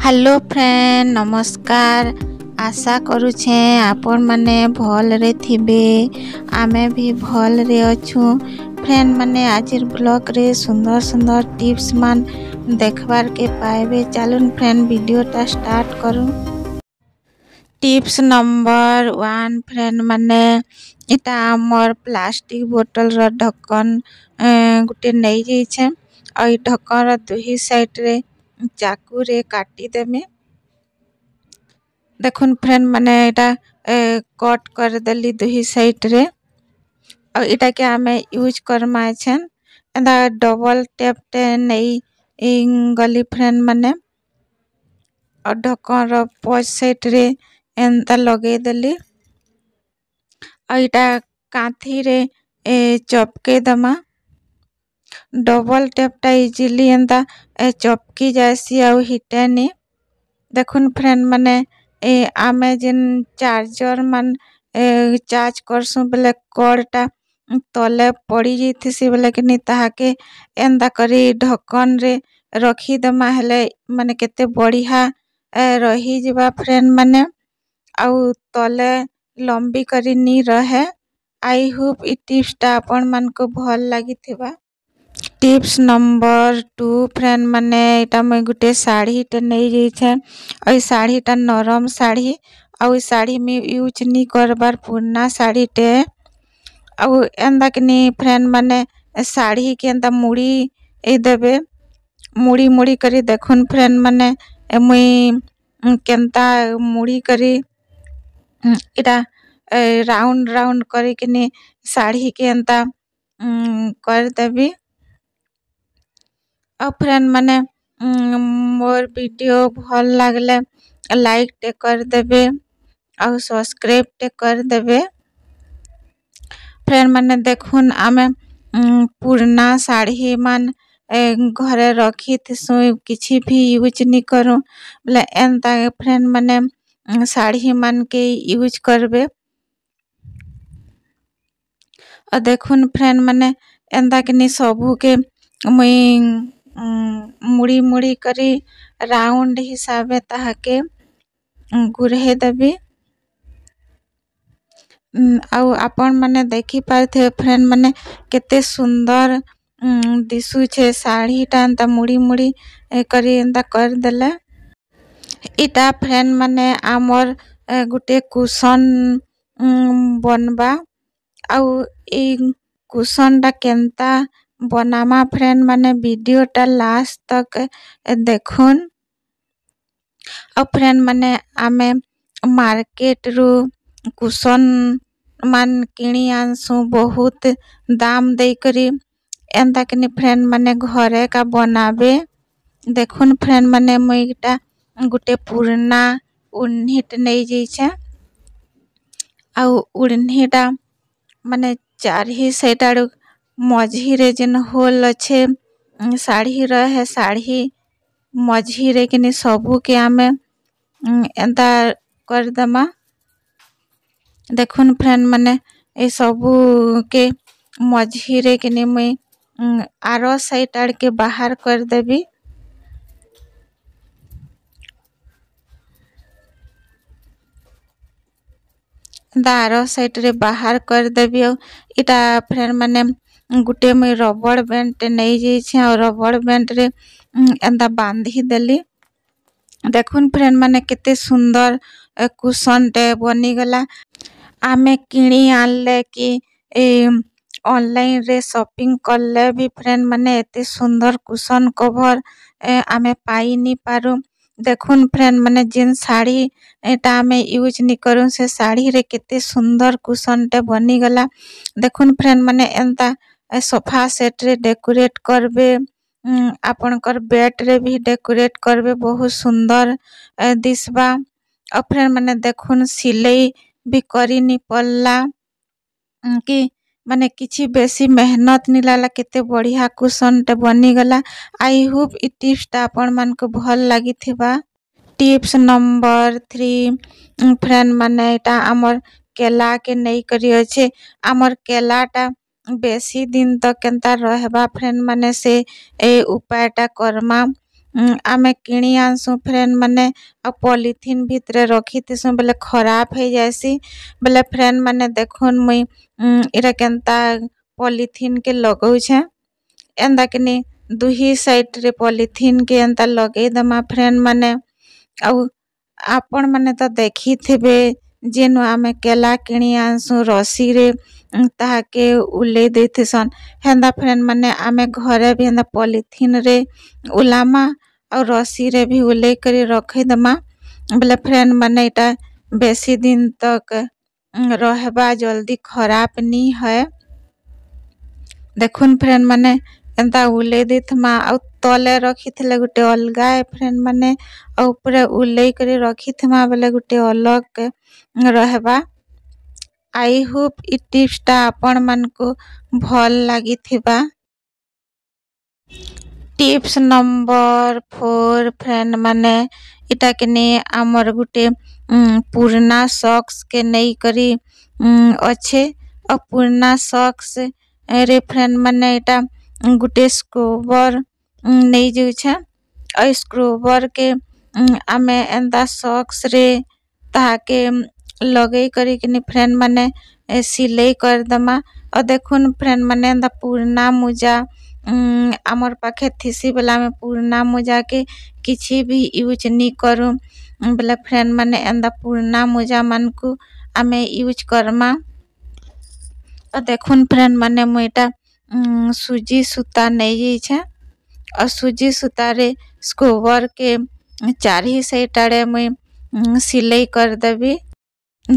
Hello friend नमस्कार। आशा करुछे आपण माने भल रे थिबे। आमे भी भल रे अछु। फ्रेंड माने आजिर ब्लॉग रे सुंदर सुंदर टिप्स मान देखबार के पाएबे। चलुन फ्रेंड वीडियोटा स्टार्ट करू। टिप्स नंबर 1 फ्रेंड माने इटा हमर प्लास्टिक बोतल र ढक्कन गुटे नै जाइछे। और ढक्कन र दुही साइड रे चाकू रे काटी देमे। देखुन फ्रेंड माने इटा कट कर देली दुही साइड रे। और इटा के हमें यूज करमा छन एंदा डबल टेप टे नहीं गली फ्रेंड माने। और ढक्कन र पॉच साइड रे एंदा लगे देली। और इटा कांथी रे चपके दमा। डबल टेप टा इजीली एंदा चपकी जासी और हिटेनी। देखुन फ्रेंड माने आमे जिन चार्जर मान चार्ज करसु बेले कॉर्डटा तले पड़ी जैथिसी बेले कि ताहाके एंदा करी ढक्कन रे रखी दमा हेले माने केते बढ़िया रही जिबा फ्रेंड माने। आउ तले लंबी करी नी रहे। आई होप इ टिप्सटा आपण मान को भल लागी थिबा। टिप्स नंबर 2 फ्रेंड माने इटा मैं गुटे साड़ी टे नहीं जाइछे। और साड़ी टा नरम साड़ी और साड़ी में यूज नी करबार पुराना साड़ी टे। और एंदा कि फ्रेंड माने साड़ी के एंदा मुड़ी देबे। मुड़ी मुड़ी करी देखुन फ्रेंड माने मुई केंता मुड़ी करी इटा राउंड राउंड करी कि साड़ी के एंता कर देबी। और फ्रेंड माने मोर वीडियो भल लागले लाइक टे कर देबे और सब्सक्राइब टे कर देबे। फ्रेंड माने देखुन आमे पुराना साड़ी मान घरे रखी थिसु किछि भी यूज नी करू बोले एंता फ्रेंड माने साड़ी मान के यूज करबे। और देखुन फ्रेंड माने एंता कि सबू के मुई मुड़ी मुड़ी करी राउंड हिसाबे ताहाके गुरहे देबी। आउ आपण माने देखि पारथे फ्रेंड माने केते सुंदर दिसु छे साड़ी टा एंता मुड़ी मुड़ी करी एंता कर देले। इटा फ्रेंड माने आमर गुटे कुशन बनबा। आउ ए कुशन टा केंता बनामा फ्रेंड माने वीडियो टा लास्ट तक देखुन। और फ्रेंड माने आमे मार्केट रु कुशन मान किणी आनसु बहुत दाम दे करी एंता कि फ्रेंड माने घरे का बनाबे। देखुन फ्रेंड माने मुईटा गुटे पुराना उन्हीट नहीं जाइछे। आउ उन्हीटा माने चारही साइड आडू मझी रे जिन होल अच्छे साड़ी रहे साड़ी मझी रे कि सबू के आमे एंता कर दमा। देखुन फ्रेंड माने ए सबू के मझी रे कि मुई आरो साइड आड़ के बाहर कर देबी। आरो साइड रे बाहर कर देबी। और इटा फ्रेंड माने गुटे मुई रबड़ बैंड नहीं जाइछे और रबड़ बैंड रे एंदा बांधी देली। देखुन फ्रेंड माने केते सुंदर कुशन टे बनी गला। आमे किणी आनले कि ऑनलाइन रे शॉपिंग करले भी फ्रेंड माने एते सुंदर कुशन कवर आमे पाई नी पारू। देखुन फ्रेंड माने जिन साड़ी एटा आमे यूज नी करू से साड़ी रे केते सुंदर कुशन टे बनी गला। देखुन फ्रेंड माने एंता सोफा सेट रे डेकोरेट करबे। आपनकर बेड रे भी डेकोरेट करबे बहुत सुंदर दिसबा। और फ्रेंड माने देखुन सिलाई भी करी नी पड़ला कि माने किछि बेसी मेहनत नी लाला केते बढ़िया कुशन टे बनी गला। आई होप इ टिप्स टा आपण मान को भल लागी थिबा। टिप्स नंबर 3 फ्रेंड माने एटा हमर केला के नहीं करी अच्छे। हमर केला टा बेसी दिन तक केंता रहबा फ्रेंड माने से ए उपाय टा करमा। आमे किणी आनसु फ्रेंड माने आ पॉलिथीन भितरे रखिथिसु बेले खराब हो जासी बेले फ्रेंड माने देखुन मुई इरा केनता पॉलिथीन के लगौ छे एंदा किनी दुही साइड रे पॉलिथीन के एंता लगे दमा फ्रेंड माने आउ आपण माने तो देखी थिबे जेनु आमे केला किणी आनसु रसी रे ताहाके उले देथिसन हेंदा फ्रेंड माने आमे घरे भी हेंदा पॉलिथीन रे उलामा और रसी रे भी उले करी रखे दमा बोले फ्रेंड माने इटा बेसी दिन तक रहबा जल्दी खराब नी है देखुन फ्रेंड माने एंता उले देथमा और तले रखी थिले गुटे अलगा फ्रेंड माने और ऊपर उले करी रखी थमा बोले गुटे अलग रहबा आई होप इ टिप्स टा आपण मन को भल लागी थिबा टिप्स नंबर 4 फ्रेंड माने इटा किने आमर गुटे पुराना सॉक्स के नहीं करी अच्छे और पुराना सॉक्स रे फ्रेंड माने इटा गुटे स्क्रूबर नहीं जाऊ छे और स्क्रूबर के आमे एंदा सॉक्स रे ताके लगे करी किनी फ्रेंड माने सिलाई कर दमा और देखुन फ्रेंड माने एंदा पुराना मुजा आमर पाखे थिसी बेला में पुराना मुजा के किछि भी यूज नी करू बेला फ्रेंड माने एंदा पुराना मुजा मन को आमे यूज करमा और देखुन फ्रेंड माने मुइटा सूजी सूता नहीं जाई छे और सूजी सूता रे स्क्रूबर के चारी साइड आड़े मुई सिलाई कर देबी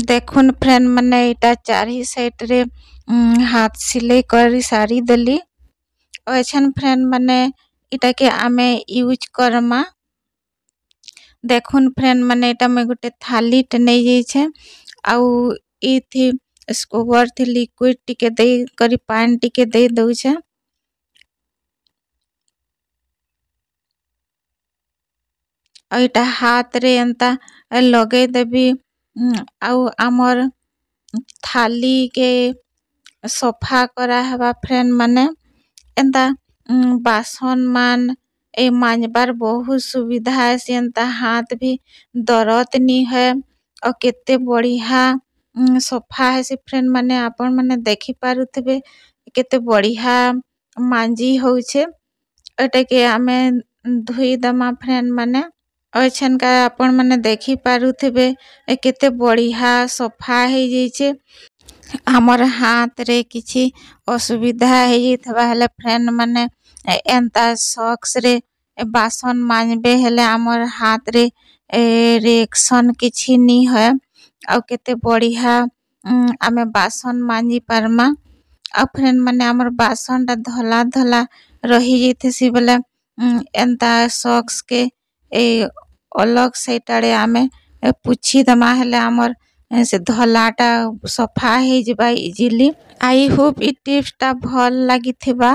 देखुन फ्रेंड माने इटा चारी साइड रे हाथ सिलाई करी सारी देली और एछन फ्रेंड माने इटा के आमे यूज करमा देखुन फ्रेंड माने इटा में गुटे थाली टे नहीं जाई छे आउ ई थी स्क्रूबर थी लिक्विड टिके दे करी पानी टिके दे दउ छे और इटा हाथ रे एंता लगे देबी आउ आमर थाली के सफा करा हवा फ्रेंड माने एंता बासन मान ए मांजबार बहुत सुविधा है एंता हाथ भी दर्द नी है और केते बढ़िया सफा है से फ्रेंड माने आपण माने देखि पारुथबे केते बढ़िया मांजी होउछे एटा के आमे धोई दमा फ्रेंड माने अछन का आपण माने देखि पारुथबे केते बढ़िया सफा है जैछे हमर हाथ रे किछि असुविधा है जैथबा हले फ्रेंड माने एंता सॉक्स रे बासन मांजबे हले हमर हाथ रे रिएक्शन किछि नी है और केते बढ़िया आमे बासन मांजी पारमा और फ्रेंड माने हमर बासन ता धला धला रही जैथेसी बेले एंता सॉक्स के ए अलग साइड आड़े आमे पुछि दमा हले हमर से धलाटा सफा हे जबा इजीली आई होप इ टिप्स टा भल लागी थिबा।